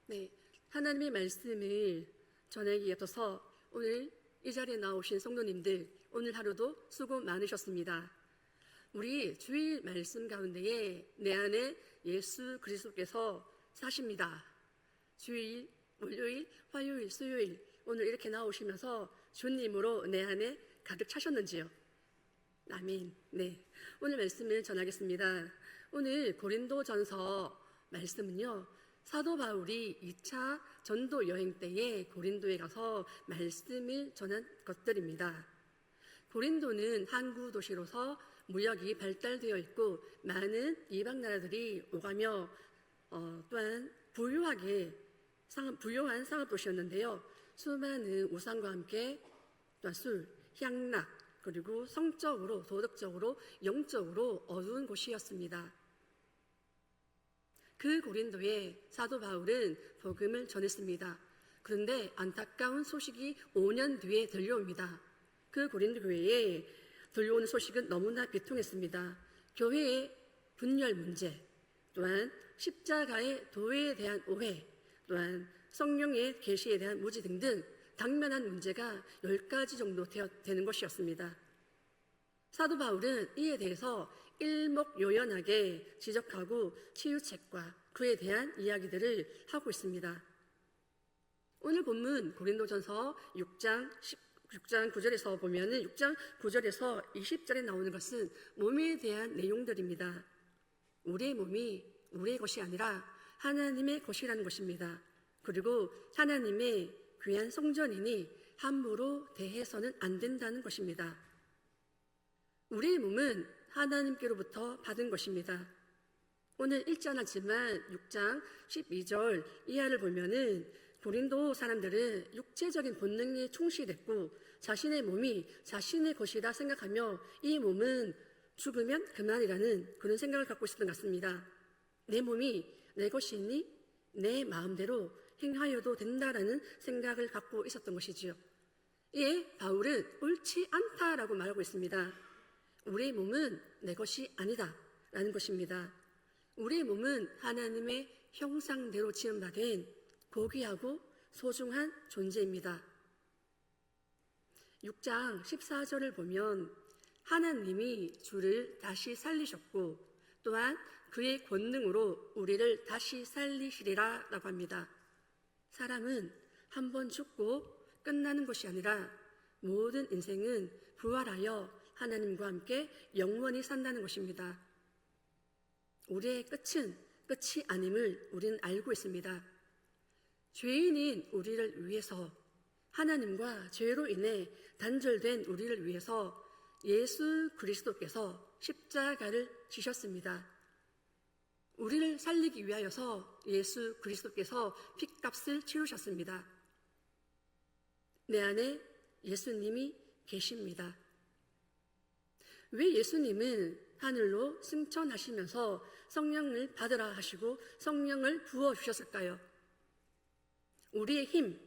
네, 하나님의 말씀을 전하기 앞서서 오늘 이 자리에 나오신 성도님들 오늘 하루도 수고 많으셨습니다. 우리 주일 말씀 가운데에 내 안에 예수 그리스도께서 사십니다. 주일, 월요일, 화요일, 수요일 오늘 이렇게 나오시면서 주님으로 내 안에 가득 차셨는지요? 아멘. 네, 오늘 말씀을 전하겠습니다. 오늘 고린도전서 말씀은요, 사도 바울이 2차 전도 여행 때에 고린도에 가서 말씀을 전한 것들입니다. 고린도는 항구 도시로서 무역이 발달되어 있고 많은 이방 나라들이 오가며 또한 부유한 상업 도시였는데요. 수많은 우상과 함께 또한 술, 향락, 그리고 성적으로, 도덕적으로, 영적으로 어두운 곳이었습니다. 그 고린도에 사도 바울은 복음을 전했습니다. 그런데 안타까운 소식이 5년 뒤에 들려옵니다. 그 고린도 교회에 들려오는 소식은 너무나 비통했습니다. 교회의 분열 문제, 또한 십자가의 도에 대한 오해, 또한 성령의 계시에 대한 무지 등등 당면한 문제가 10가지 정도 되는 것이었습니다. 사도 바울은 이에 대해서 일목요연하게 지적하고 치유책과 그에 대한 이야기들을 하고 있습니다. 오늘 본문 고린도전서 6장 9절에서 보면은 6장 9절에서 20절에 나오는 것은 몸에 대한 내용들입니다. 우리의 몸이 우리의 것이 아니라 하나님의 것이라는 것입니다. 그리고 하나님의 귀한 성전이니 함부로 대해서는 안 된다는 것입니다. 우리의 몸은 하나님께로부터 받은 것입니다. 오늘 읽지 않았지만 6장 12절 이하를 보면은 고린도 사람들은 육체적인 본능에 충실했고 자신의 몸이 자신의 것이라 생각하며 이 몸은 죽으면 그만이라는 그런 생각을 갖고 있었던 것 같습니다. 내 몸이 내 것이니 내 마음대로 행하여도 된다라는 생각을 갖고 있었던 것이지요. 이에 바울은 옳지 않다라고 말하고 있습니다. 우리의 몸은 내 것이 아니다 라는 것입니다. 우리의 몸은 하나님의 형상대로 지음받은 고귀하고 소중한 존재입니다. 6장 14절을 보면 하나님이 주를 다시 살리셨고 또한 그의 권능으로 우리를 다시 살리시리라 라고 합니다. 사람은 한 번 죽고 끝나는 것이 아니라 모든 인생은 부활하여 하나님과 함께 영원히 산다는 것입니다. 우리의 끝은 끝이 아님을 우리는 알고 있습니다. 죄인인 우리를 위해서 하나님과 죄로 인해 단절된 우리를 위해서 예수 그리스도께서 십자가를 지셨습니다. 우리를 살리기 위하여서 예수 그리스도께서 핏값을 치르셨습니다. 내 안에 예수님이 계십니다. 왜 예수님은 하늘로 승천하시면서 성령을 받으라 하시고 성령을 부어주셨을까요? 우리의 힘,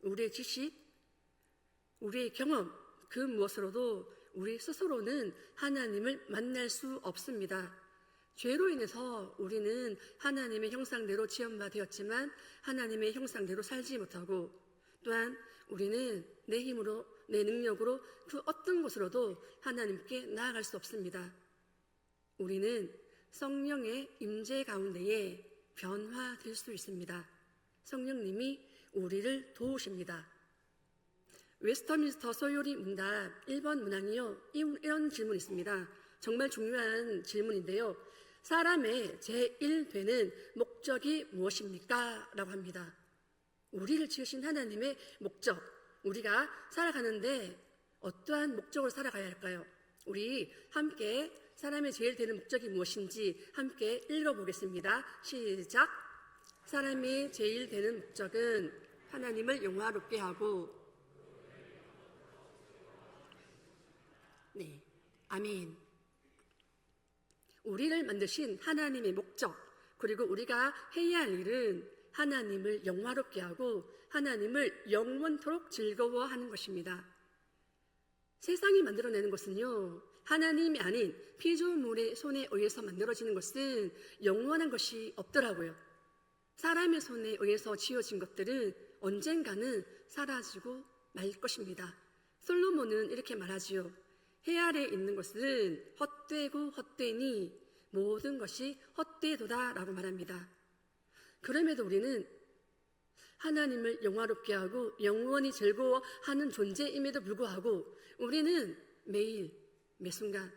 우리의 지식, 우리의 경험, 그 무엇으로도 우리 스스로는 하나님을 만날 수 없습니다. 죄로 인해서 우리는 하나님의 형상대로 지음받았지만 하나님의 형상대로 살지 못하고 또한 우리는 내 힘으로 내 능력으로 그 어떤 것으로도 하나님께 나아갈 수 없습니다. 우리는 성령의 임재 가운데에 변화될 수 있습니다. 성령님이 우리를 도우십니다. 웨스터민스터 소요리 문답 1번 문항이요. 이런 질문이 있습니다. 정말 중요한 질문인데요. 사람의 제1되는 목적이 무엇입니까? 라고 합니다. 우리를 지으신 하나님의 목적, 우리가 살아가는데 어떠한 목적으로 살아가야 할까요? 우리 함께 사람의 제일 되는 목적이 무엇인지 함께 읽어보겠습니다. 시작! 사람의 제일 되는 목적은 하나님을 영화롭게 하고 네, 아멘. 우리를 만드신 하나님의 목적, 그리고 우리가 해야 할 일은 하나님을 영화롭게 하고 하나님을 영원토록 즐거워하는 것입니다. 세상이 만들어내는 것은요, 하나님이 아닌 피조물의 손에 의해서 만들어지는 것은 영원한 것이 없더라고요. 사람의 손에 의해서 지어진 것들은 언젠가는 사라지고 말 것입니다. 솔로몬은 이렇게 말하지요. 해 아래에 있는 것은 헛되고 헛되니 모든 것이 헛되도다 라고 말합니다. 그럼에도 우리는 하나님을 영화롭게 하고 영원히 즐거워하는 존재임에도 불구하고 우리는 매일 매순간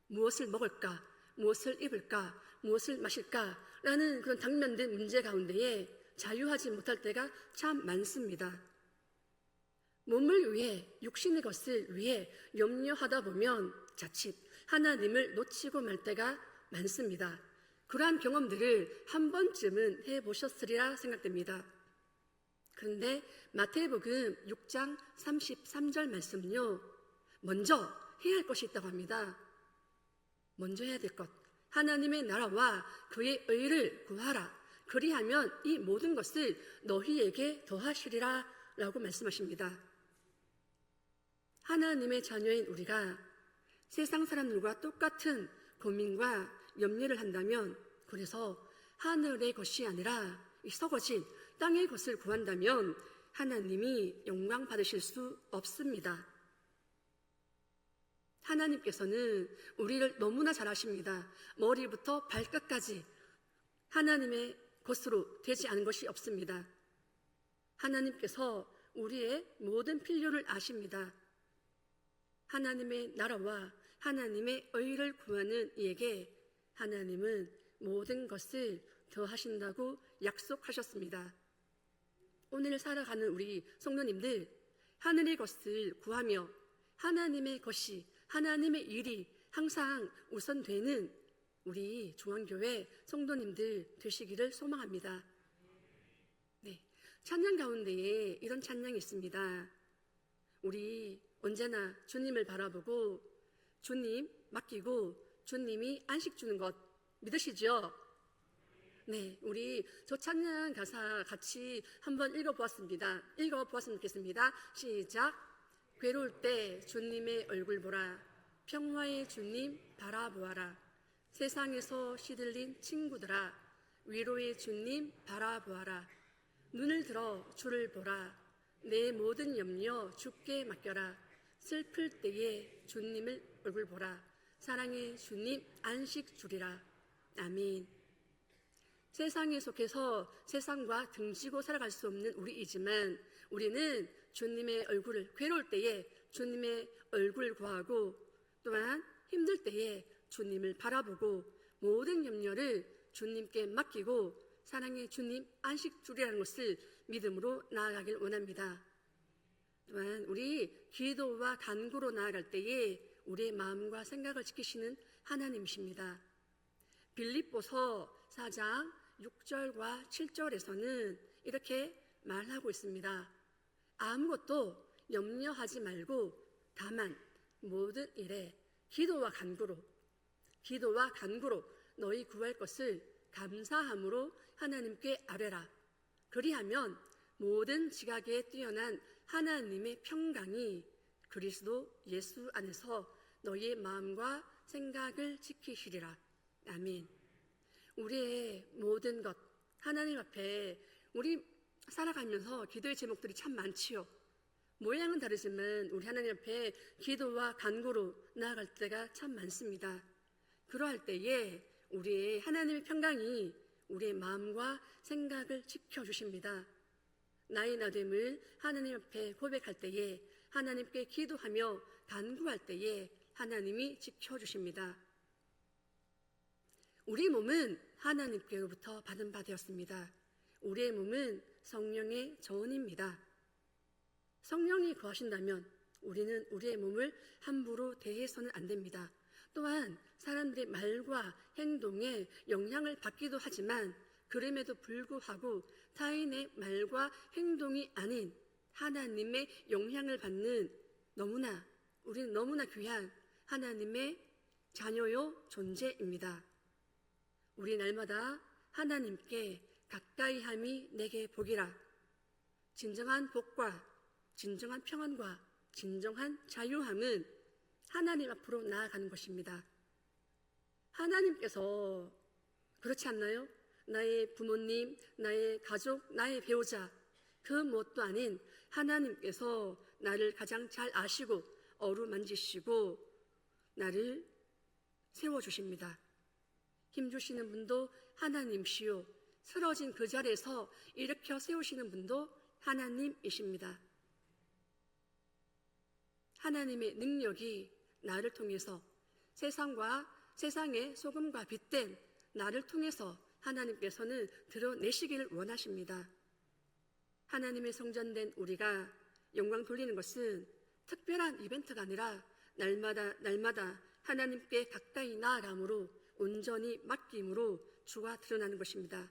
무엇을 먹을까, 무엇을 입을까, 무엇을 마실까 라는 그런 당면된 문제 가운데에 자유하지 못할 때가 참 많습니다. 몸을 위해, 육신의 것을 위해 염려하다 보면 자칫 하나님을 놓치고 말 때가 많습니다. 그러한 경험들을 한 번쯤은 해보셨으리라 생각됩니다. 그런데 마태복음 6장 33절 말씀은요, 먼저 해야 할 것이 있다고 합니다. 먼저 해야 될 것, 하나님의 나라와 그의 의를 구하라. 그리하면 이 모든 것을 너희에게 더하시리라 라고 말씀하십니다. 하나님의 자녀인 우리가 세상 사람들과 똑같은 고민과 염려를 한다면, 그래서 하늘의 것이 아니라 이 썩어진 땅의 것을 구한다면 하나님이 영광 받으실 수 없습니다. 하나님께서는 우리를 너무나 잘 아십니다. 머리부터 발끝까지 하나님의 것으로 되지 않은 것이 없습니다. 하나님께서 우리의 모든 필요를 아십니다. 하나님의 나라와 하나님의 의를 구하는 이에게 하나님은 모든 것을 더하신다고 약속하셨습니다. 오늘 살아가는 우리 성도님들, 하늘의 것을 구하며 하나님의 것이, 하나님의 일이 항상 우선되는 우리 중앙교회 성도님들 되시기를 소망합니다. 네, 찬양 가운데에 이런 찬양이 있습니다. 우리 언제나 주님을 바라보고 주님 맡기고 주님이 안식 주는 것 믿으시죠? 네, 우리 저 찬양 가사 같이 한번 읽어보았습니다. 읽어보았으면 좋겠습니다. 시작. 괴로울 때 주님의 얼굴 보라. 평화의 주님 바라보아라. 세상에서 시들린 친구들아, 위로의 주님 바라보아라. 눈을 들어 주를 보라. 내 모든 염려 주께 맡겨라. 슬플 때에 주님을 얼굴 보라. 사랑의 주님 안식 주리라. 아멘. 세상에 속해서 세상과 등지고 살아갈 수 없는 우리이지만 우리는 주님의 얼굴을, 괴로울 때에 주님의 얼굴 구하고, 또한 힘들 때에 주님을 바라보고 모든 염려를 주님께 맡기고 사랑의 주님 안식 주리라는 것을 믿음으로 나아가길 원합니다. 또한 우리 기도와 간구로 나아갈 때에 우리의 마음과 생각을 지키시는 하나님이십니다. 빌립보서 4장 6절과 7절에서는 이렇게 말하고 있습니다. 아무것도 염려하지 말고 다만 모든 일에 기도와 간구로 너희 구할 것을 감사함으로 하나님께 아뢰라. 그리하면 모든 지각에 뛰어난 하나님의 평강이 그리스도 예수 안에서 너희의 마음과 생각을 지키시리라. 아멘. 우리의 모든 것, 하나님 앞에 우리 살아가면서 기도의 제목들이 참 많지요. 모양은 다르지만 우리 하나님 앞에 기도와 간구로 나아갈 때가 참 많습니다. 그러할 때에 우리의 하나님의 평강이 우리의 마음과 생각을 지켜주십니다. 나의 나됨을 하나님 앞에 고백할 때에, 하나님께 기도하며 간구할 때에 하나님이 지켜주십니다. 우리 몸은 하나님께로부터 받은 바 되었습니다. 우리의 몸은 성령의 전입니다. 성령이 거하신다면 우리는 우리의 몸을 함부로 대해서는 안 됩니다. 또한 사람들의 말과 행동에 영향을 받기도 하지만 그럼에도 불구하고 타인의 말과 행동이 아닌 하나님의 영향을 받는 우리는 너무나 귀한 하나님의 자녀요 존재입니다. 우리 날마다 하나님께 가까이함이 내게 복이라. 진정한 복과 진정한 평안과 진정한 자유함은 하나님 앞으로 나아가는 것입니다. 하나님께서 그렇지 않나요? 나의 부모님, 나의 가족, 나의 배우자, 그 무엇도 아닌 하나님께서 나를 가장 잘 아시고 어루만지시고 나를 세워주십니다. 힘주시는 분도 하나님시요, 쓰러진 그 자리에서 일으켜 세우시는 분도 하나님이십니다. 하나님의 능력이 나를 통해서 세상의 소금과 빛된 나를 통해서 하나님께서는 드러내시기를 원하십니다. 하나님의 성전된 우리가 영광 돌리는 것은 특별한 이벤트가 아니라 날마다 하나님께 가까이 나아감으로 온전히 맡김으로 주가 드러나는 것입니다.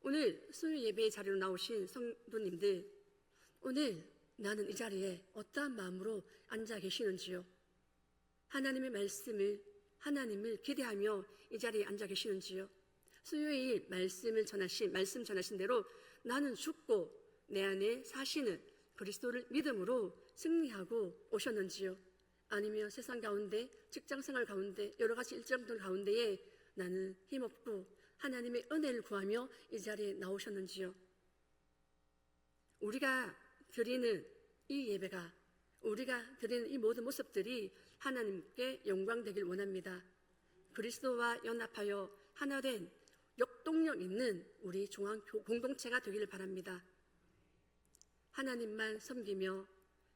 오늘 수요 예배의 자리로 나오신 성도님들, 오늘 나는 이 자리에 어떠한 마음으로 앉아 계시는지요? 하나님의 하나님을 기대하며 이 자리에 앉아 계시는지요? 수요일 말씀 전하신 대로 나는 죽고 내 안에 사시는 그리스도를 믿음으로 승리하고 오셨는지요? 아니면 세상 가운데, 직장생활 가운데, 여러 가지 일정들 가운데에 나는 힘없고 하나님의 은혜를 구하며 이 자리에 나오셨는지요? 우리가 드리는 이 예배가, 우리가 드리는 이 모든 모습들이 하나님께 영광 되길 원합니다. 그리스도와 연합하여 하나 된 역동력 있는 우리 중앙 공동체가 되기를 바랍니다. 하나님만 섬기며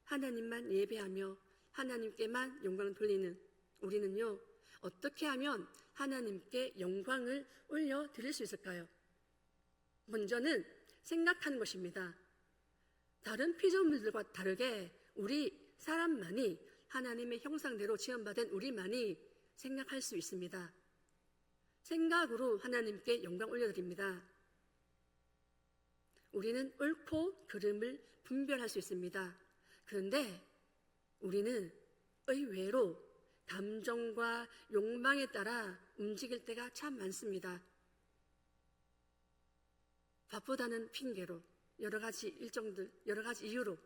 하나님만 예배하며 하나님께만 영광을 돌리는 우리는요, 어떻게 하면 하나님께 영광을 올려드릴 수 있을까요? 먼저는 생각하는 것입니다. 다른 피조물들과 다르게 우리 사람만이, 하나님의 형상대로 지음받은 우리만이 생각할 수 있습니다. 생각으로 하나님께 영광 올려드립니다. 우리는 옳고 그름을 분별할 수 있습니다. 그런데 우리는 의외로 감정과 욕망에 따라 움직일 때가 참 많습니다. 바쁘다는 핑계로, 여러 가지 이유로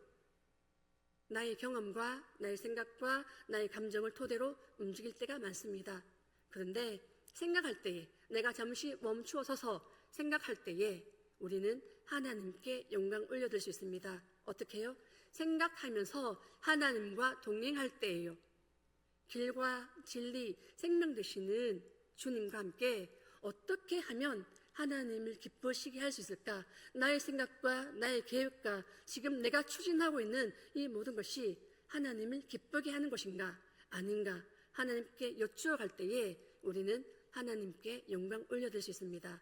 나의 경험과 나의 생각과 나의 감정을 토대로 움직일 때가 많습니다. 그런데 생각할 때에, 내가 잠시 멈추어 서서 생각할 때에 우리는 하나님께 영광 올려드릴 수 있습니다. 어떻게 해요? 생각하면서 하나님과 동행할 때예요. 길과 진리, 생명 되시는 주님과 함께 어떻게 하면 하나님을 기쁘시게 할 수 있을까? 나의 생각과 나의 계획과 지금 내가 추진하고 있는 이 모든 것이 하나님을 기쁘게 하는 것인가? 아닌가? 하나님께 여쭈어 갈 때에 우리는 하나님께 영광 올려드릴 수 있습니다.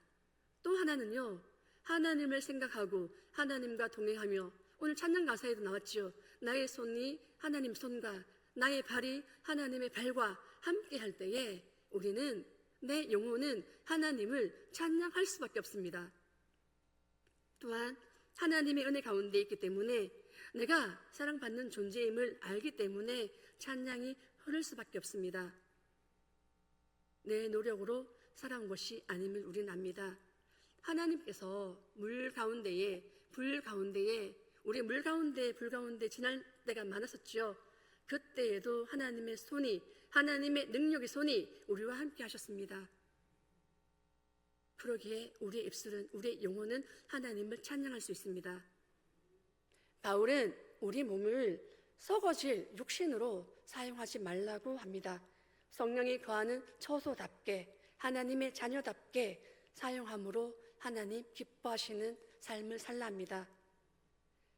또 하나는요, 하나님을 생각하고 하나님과 동행하며, 오늘 찬양 가사에도 나왔죠. 나의 손이 하나님 손과 나의 발이 하나님의 발과 함께 할 때에 우리는, 내 영혼은 하나님을 찬양할 수밖에 없습니다. 또한 하나님의 은혜 가운데 있기 때문에, 내가 사랑받는 존재임을 알기 때문에 찬양이 흐를 수밖에 없습니다. 내 노력으로 살아온 것이 아님을 우리는 압니다. 하나님께서 불 가운데에 우리 물 가운데, 불 가운데 지날 때가 많았었죠. 그때에도 하나님의 손이, 하나님의 능력의 손이 우리와 함께 하셨습니다. 그러기에 우리의 입술은, 우리의 영혼은 하나님을 찬양할 수 있습니다. 바울은 우리 몸을 썩어질 육신으로 사용하지 말라고 합니다. 성령이 거하는 처소답게, 하나님의 자녀답게 사용함으로 하나님 기뻐하시는 삶을 살라 합니다.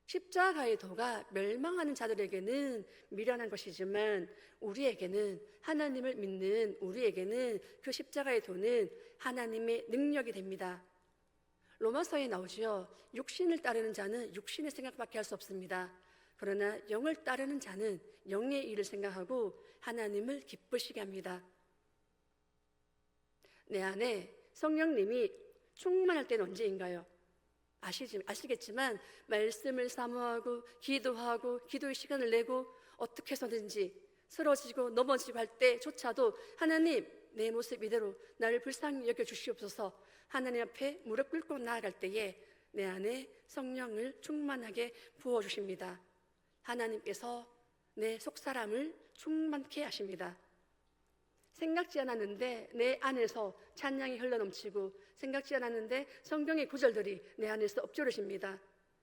십자가의 도가 멸망하는 자들에게는 미련한 것이지만 우리에게는, 하나님을 믿는 우리에게는 그 십자가의 도는 하나님의 능력이 됩니다. 로마서에 나오죠. 육신을 따르는 자는 육신의 생각밖에 할 수 없습니다. 그러나 영을 따르는 자는 영의 일을 생각하고 하나님을 기쁘시게 합니다. 내 안에 성령님이 충만할 때는 언제인가요? 아시겠지만 말씀을 사모하고 기도하고 기도의 시간을 내고 어떻게 해서든지 쓰러지고 넘어지고 할 때조차도 하나님, 내 모습 이대로 나를 불쌍히 여겨주시옵소서, 하나님 앞에 무릎 꿇고 나아갈 때에 내 안에 성령을 충만하게 부어주십니다. 하나님께서 내 속사람을 충만케 하십니다. 생각지 않았는데 내 안에서 찬양이 흘러넘치고 생각지 않았는데 성경의 구절들이 내 안에서 엎조려집니다.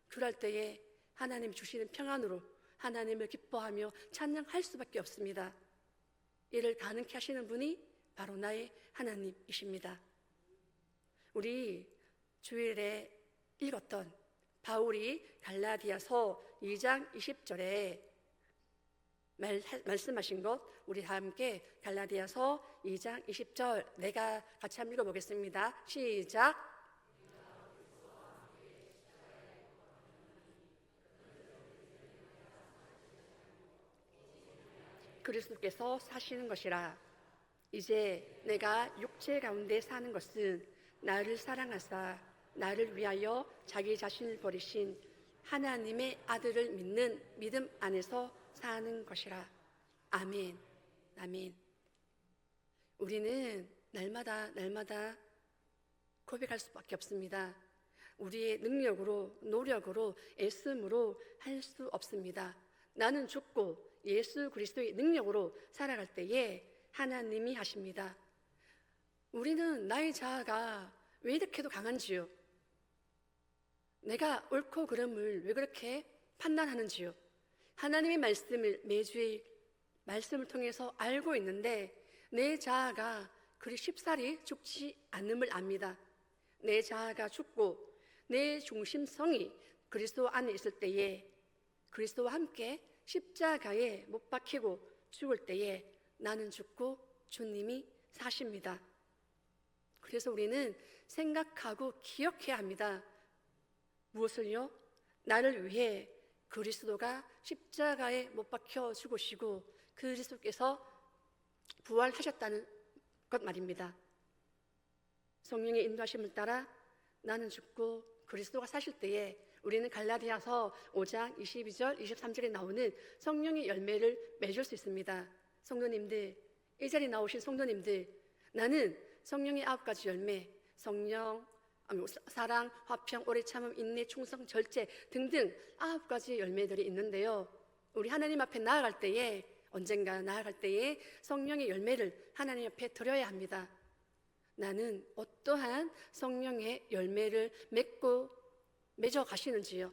그럴 때에 하나님 주시는 평안으로 하나님을 기뻐하며 찬양할 수밖에 없습니다. 이를 가능케 하시는 분이 바로 나의 하나님이십니다. 우리 주일에 읽었던 바울이 갈라디아서 2장 20절에 말씀하신 것, 우리 다 함께 갈라디아서 2장 20절 내가 같이 한번 읽어보겠습니다. 시작. 그리스도께서 사시는 것이라. 이제 내가 육체 가운데 사는 것은 나를 사랑하사 나를 위하여 자기 자신을 버리신 하나님의 아들을 믿는 믿음 안에서 사는 것이라. 아멘. 아멘. 우리는 날마다 고백할 수밖에 없습니다. 우리의 능력으로, 노력으로, 애씀으로 할 수 없습니다. 나는 죽고 예수 그리스도의 능력으로 살아갈 때에 하나님이 하십니다. 우리는 나의 자아가 왜 이렇게도 강한지요? 내가 옳고 그름을 왜 그렇게 판단하는지요? 하나님의 말씀을 매주의 말씀을 통해서 알고 있는데 내 자아가 그리 쉽사리 죽지 않음을 압니다. 내 자아가 죽고 내 중심성이 그리스도 안에 있을 때에 그리스도와 함께 십자가에 못 박히고 죽을 때에 나는 죽고 주님이 사십니다. 그래서 우리는 생각하고 기억해야 합니다. 무엇을요? 나를 위해 그리스도가 십자가에 못 박혀 죽으시고 그리스도께서 부활하셨다는 것 말입니다. 성령의 인도하심을 따라 나는 죽고 그리스도가 사실 때에 우리는 갈라디아서 5장 22절 23절에 나오는 성령의 열매를 맺을 수 있습니다. 성도님들, 이 자리에 나오신 성도님들, 나는 성령의 9가지 열매, 성령, 사랑, 화평, 오래 참음, 인내, 충성, 절제 등등 9가지 열매들이 있는데요. 우리 하나님 앞에 나아갈 때에 언젠가 나아갈 때에 성령의 열매를 하나님 앞에 드려야 합니다. 나는 어떠한 성령의 열매를 맺어 가시는지요?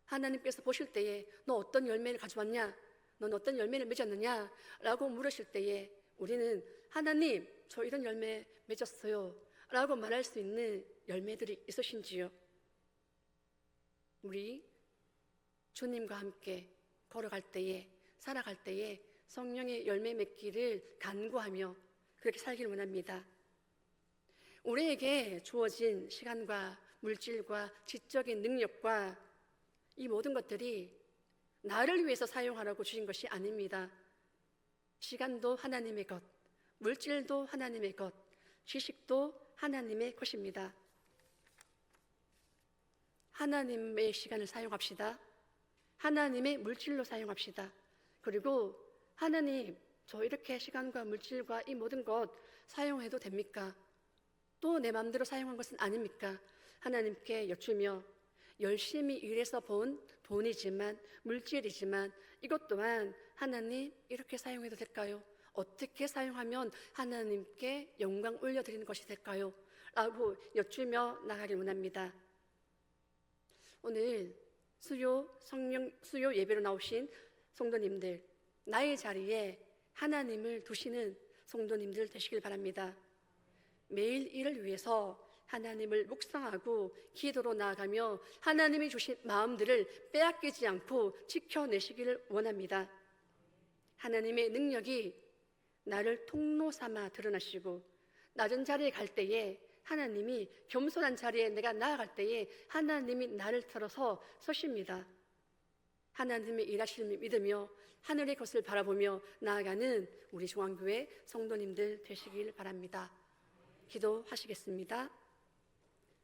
하나님께서 보실 때에 너 어떤 열매를 가져왔냐? 넌 어떤 열매를 맺었느냐? 라고 물으실 때에 우리는 하나님, 저 이런 열매 맺었어요 라고 말할 수 있는 열매들이 있으신지요? 우리 주님과 함께 걸어갈 때에, 살아갈 때에 성령의 열매 맺기를 간구하며 그렇게 살기를 원합니다. 우리에게 주어진 시간과 물질과 지적인 능력과 이 모든 것들이 나를 위해서 사용하라고 주신 것이 아닙니다. 시간도 하나님의 것, 물질도 하나님의 것, 지식도 하나님의 것입니다. 하나님의 시간을 사용합시다. 하나님의 물질로 사용합시다. 그리고 하나님, 저 이렇게 시간과 물질과 이 모든 것 사용해도 됩니까? 또 내 마음대로 사용한 것은 아닙니까? 하나님께 여쭈며 열심히 일해서 본 돈이지만 물질이지만 이것 또한 하나님 이렇게 사용해도 될까요? 어떻게 사용하면 하나님께 영광 올려드리는 것이 될까요? 라고 여쭈며 나가길 원합니다. 오늘 수요 예배로 나오신 성도님들, 나의 자리에 하나님을 두시는 성도님들 되시길 바랍니다. 매일 일을 위해서 하나님을 묵상하고 기도로 나아가며 하나님이 주신 마음들을 빼앗기지 않고 지켜내시기를 원합니다. 하나님의 능력이 나를 통로 삼아 드러나시고 낮은 자리에 갈 때에 하나님이 겸손한 자리에 내가 나아갈 때에 하나님이 나를 들어서 서십니다. 하나님의 일하심을 믿으며 하늘의 것을 바라보며 나아가는 우리 중앙교회 성도님들 되시길 바랍니다. 기도하시겠습니다.